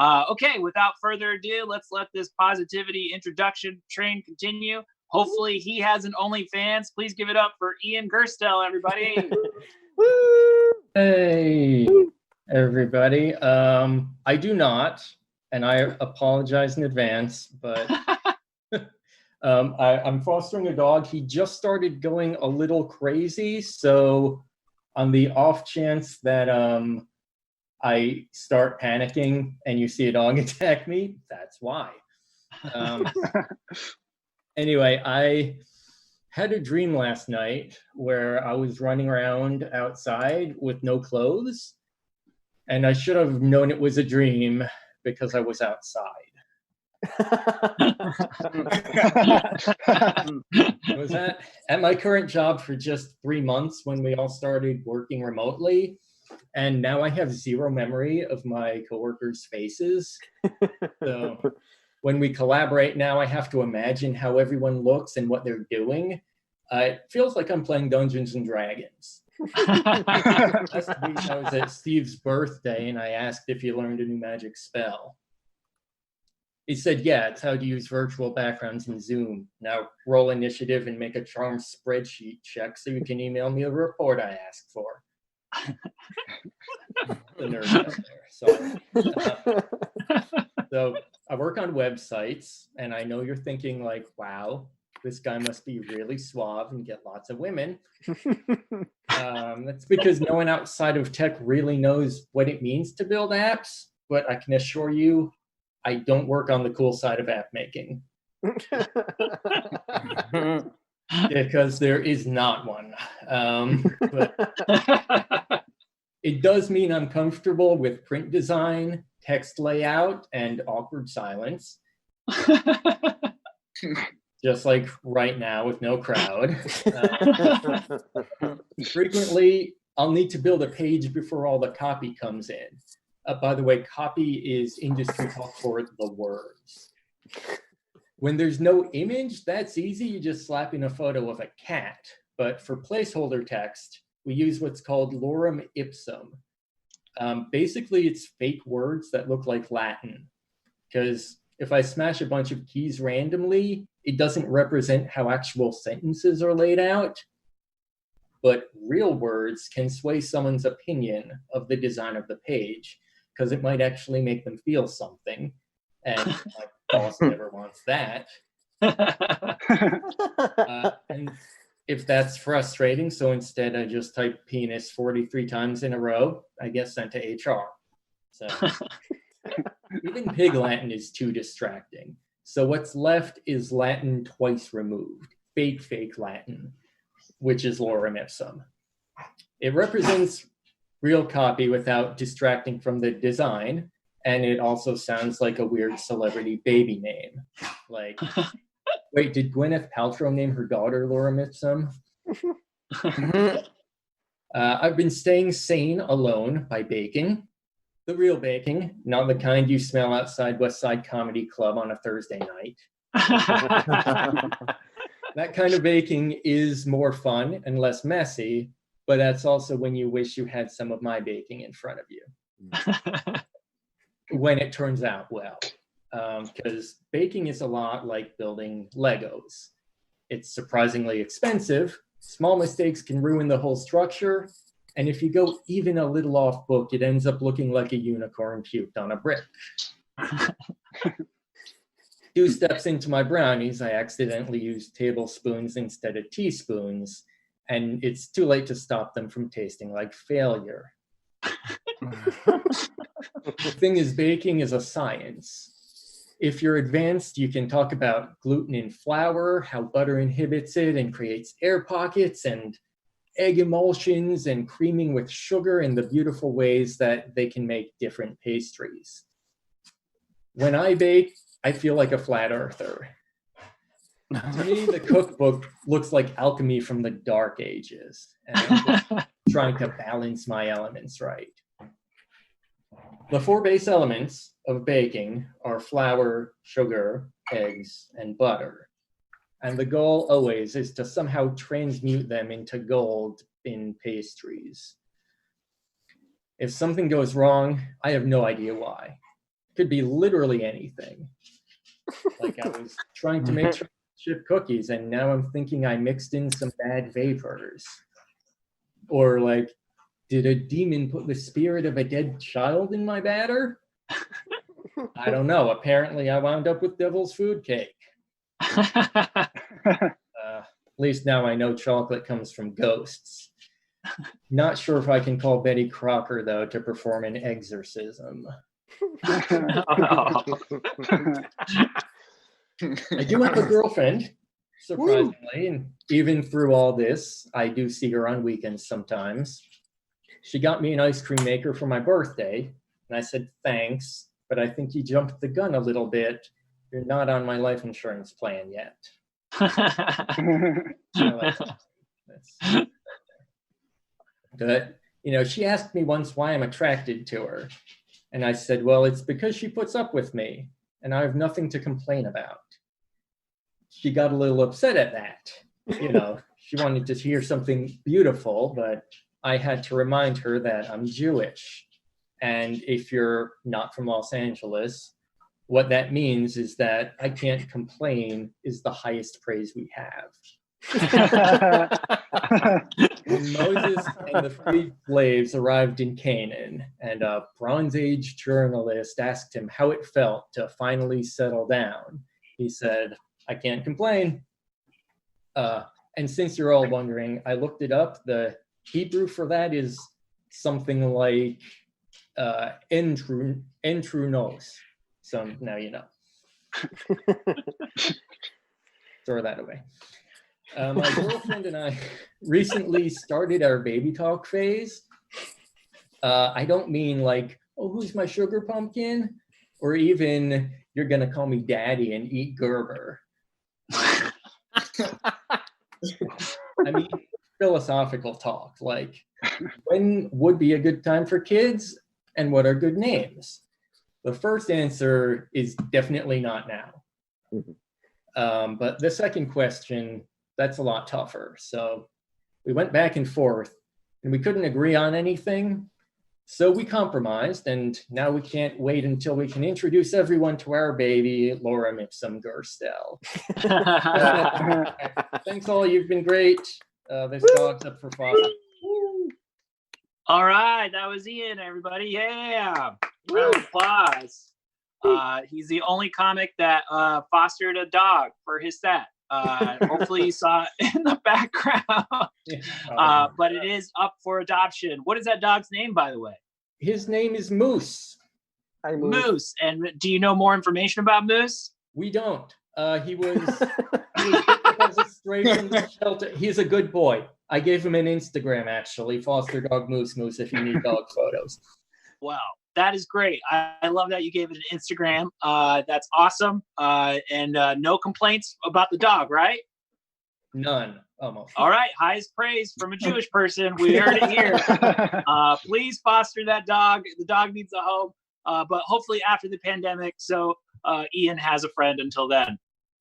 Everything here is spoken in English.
Okay, without further ado, let's let this positivity introduction train continue. Hopefully he has an OnlyFans. Please give it up for Ian Gerstel, everybody. Hey, everybody. I do not, and I apologize in advance, but I'm fostering a dog. He just started going a little crazy, so on the off chance that I start panicking and you see a dog attack me, that's why. Anyway, I had a dream last night where I was running around outside with no clothes, and I should have known it was a dream because I was outside. I was at my current job for just 3 months when we all started working remotely, and now I have zero memory of my coworkers' faces. So when we collaborate now, I have to imagine how everyone looks and what they're doing. It feels like I'm playing Dungeons and Dragons. Last week I was at Steve's birthday and I asked if he learned a new magic spell. He said, yeah, it's how to use virtual backgrounds in Zoom. Now roll initiative and make a charm spreadsheet check so you can email me a report I asked for. The nerd out there, sorry. So I work on websites, and I know you're thinking like, wow, this guy must be really suave and get lots of women. That's because no one outside of tech really knows what it means to build apps, but I can assure you, I don't work on the cool side of app making. Because there is not one. But it does mean I'm comfortable with print design, text layout, and awkward silence. Just like right now with no crowd. Frequently, I'll need to build a page before all the copy comes in. By the way, copy is industry talk for the words. When there's no image, that's easy. You just slap in a photo of a cat. But for placeholder text, we use what's called lorem ipsum. Basically, it's fake words that look like Latin. Because if I smash a bunch of keys randomly, it doesn't represent how actual sentences are laid out. But real words can sway someone's opinion of the design of the page, because it might actually make them feel something. And my boss never wants that. And if that's frustrating, so instead I just type penis 43 times in a row, I get sent to HR. So even Pig Latin is too distracting. So what's left is Latin twice removed, fake Latin, which is lorem ipsum. It represents real copy without distracting from the design, and it also sounds like a weird celebrity baby name. Like, wait, did Gwyneth Paltrow name her daughter lorem ipsum? I've been staying sane alone by baking. The real baking, not the kind you smell outside Westside Comedy Club on a Thursday night. That kind of baking is more fun and less messy, but that's also when you wish you had some of my baking in front of you. When it turns out well. Because baking is a lot like building Legos. It's surprisingly expensive. Small mistakes can ruin the whole structure. And if you go even a little off book, it ends up looking like a unicorn puked on a brick. 2 steps into my brownies, I accidentally used tablespoons instead of teaspoons, and it's too late to stop them from tasting like failure. The thing is, baking is a science. If you're advanced, you can talk about gluten in flour, how butter inhibits it and creates air pockets, and egg emulsions and creaming with sugar, and the beautiful ways that they can make different pastries. When I bake, I feel like a flat earther. To me, the cookbook looks like alchemy from the Dark Ages, and I'm just trying to balance my elements right. The 4 base elements of baking are flour, sugar, eggs, and butter. And the goal always is to somehow transmute them into gold in pastries. If something goes wrong, I have no idea why. Could be literally anything. Like I was trying to make chip cookies, and now I'm thinking I mixed in some bad vapors. Or like, did a demon put the spirit of a dead child in my batter? I don't know. Apparently, I wound up with devil's food cake. At least now I know chocolate comes from ghosts. Not sure if I can call Betty Crocker, though, to perform an exorcism. I do have a girlfriend, surprisingly, and even through all this, I do see her on weekends sometimes. She got me an ice cream maker for my birthday, and I said, thanks, but I think you jumped the gun a little bit. You're not on my life insurance plan yet. But, she asked me once why I'm attracted to her. And I said, well, it's because she puts up with me, and I have nothing to complain about. She got a little upset at that. She wanted to hear something beautiful, but I had to remind her that I'm Jewish. And if you're not from Los Angeles, what that means is that I can't complain is the highest praise we have. When Moses and the freed slaves arrived in Canaan, and a Bronze Age journalist asked him how it felt to finally settle down, he said, I can't complain. And since you're all wondering, I looked it up. The Hebrew for that is something like entrunos. So now you know. Throw that away. My girlfriend and I recently started our baby talk phase. I don't mean like, oh, who's my sugar pumpkin? Or even, you're going to call me daddy and eat Gerber. I mean, philosophical talk, like, when would be a good time for kids and what are good names? The first answer is definitely not now. But the second question, that's a lot tougher. So we went back and forth and we couldn't agree on anything. So we compromised, and now we can't wait until we can introduce everyone to our baby, Laura Mipsum Gerstel. Thanks all, you've been great. This dog's up for foster. All right, that was Ian, everybody. Yeah, round of applause. He's the only comic that fostered a dog for his set. Hopefully you saw it in the background. But it is up for adoption. What is that dog's name, by the way? His name is Moose. Hi, Moose. And do you know more information about Moose? We don't. He was picked up as a stray from the shelter. He's a good boy. I gave him an Instagram, actually. Foster dog Moose, if you need dog photos. Wow. That is great. I love that you gave it an Instagram. That's awesome. And no complaints about the dog, right? None, almost. All right. Highest praise from a Jewish person. We heard it here. Please foster that dog. The dog needs a home. But hopefully after the pandemic, so Ian has a friend until then.